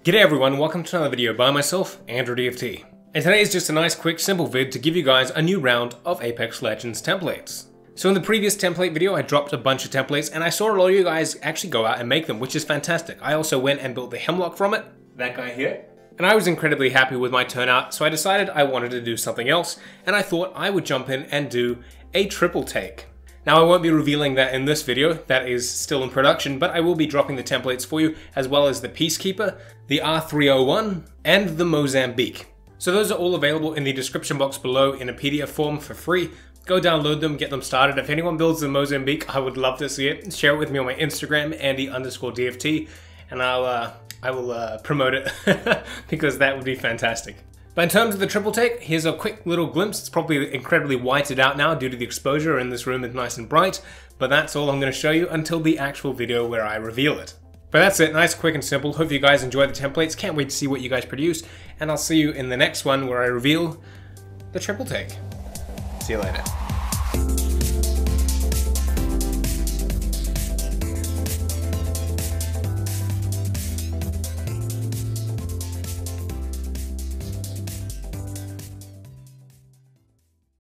G'day everyone, welcome to another video by myself, Andrew DFT. And today is just a nice quick simple vid to give you guys a new round of Apex Legends templates. So in the previous template video I dropped a bunch of templates and I saw a lot of you guys actually go out and make them, which is fantastic. I also went and built the Hemlock from it, that guy here. And I was incredibly happy with my turnout, so I decided I wanted to do something else, and I thought I would jump in and do a triple take. Now I won't be revealing that in this video, that is still in production, but I will be dropping the templates for you, as well as the Peacekeeper, the R301, and the Mozambique. So those are all available in the description box below in a PDF form for free. Go download them, get them started. If anyone builds the Mozambique, I would love to see it. Share it with me on my Instagram, Andy_DFT, and I will promote it because that would be fantastic. But in terms of the triple take, here's a quick little glimpse. It's probably incredibly whited out now due to the exposure, and this room is nice and bright, but that's all I'm going to show you until the actual video where I reveal it. But that's it, nice, quick and simple. Hope you guys enjoy the templates. Can't wait to see what you guys produce, and I'll see you in the next one where I reveal the triple take. See you later.